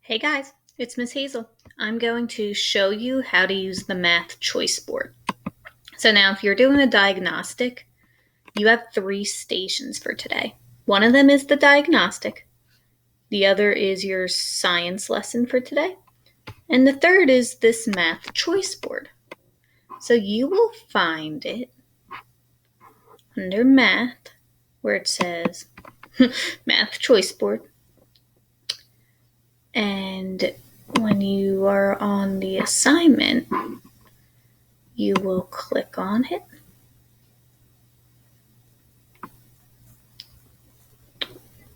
Hey guys, it's Miss Hazel. I'm going to show you how to use the math choice board. So now if you're doing a diagnostic, you have 3 stations for today. One of them is the diagnostic, the other is your science lesson for today, and the third is this math choice board. So you will find it under math where it says math choice board. And when you are on the assignment, you will click on it.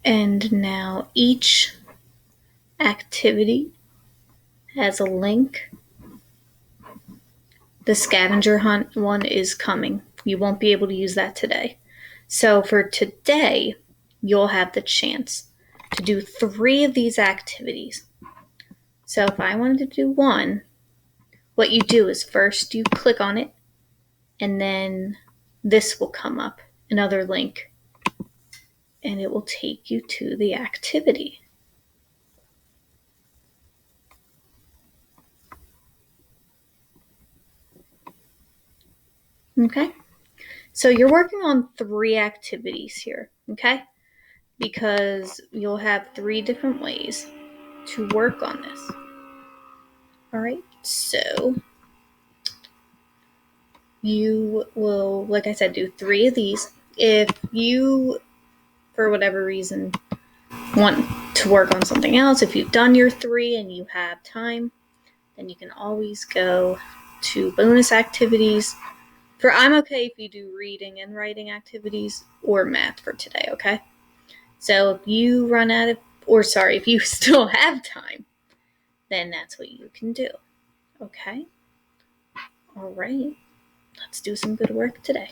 And now each activity has a link. The scavenger hunt one is coming. You won't be able to use that today. So for today, you'll have the chance to do 3 of these activities. So if I wanted to do one, what you do is first you click on it, and then this will come up, another link, and it will take you to the activity. Okay? So you're working on 3 activities here, okay? Because you'll have 3 different ways to work on this. All right, so you will, like I said, do 3 of these. If you, for whatever reason, want to work on something else, if you've done your 3 and you have time, then you can always go to bonus activities. I'm okay if you do reading and writing activities or math for today, okay? So if you run out of, if you still have time, then that's what you can do. Okay? All right. Let's do some good work today.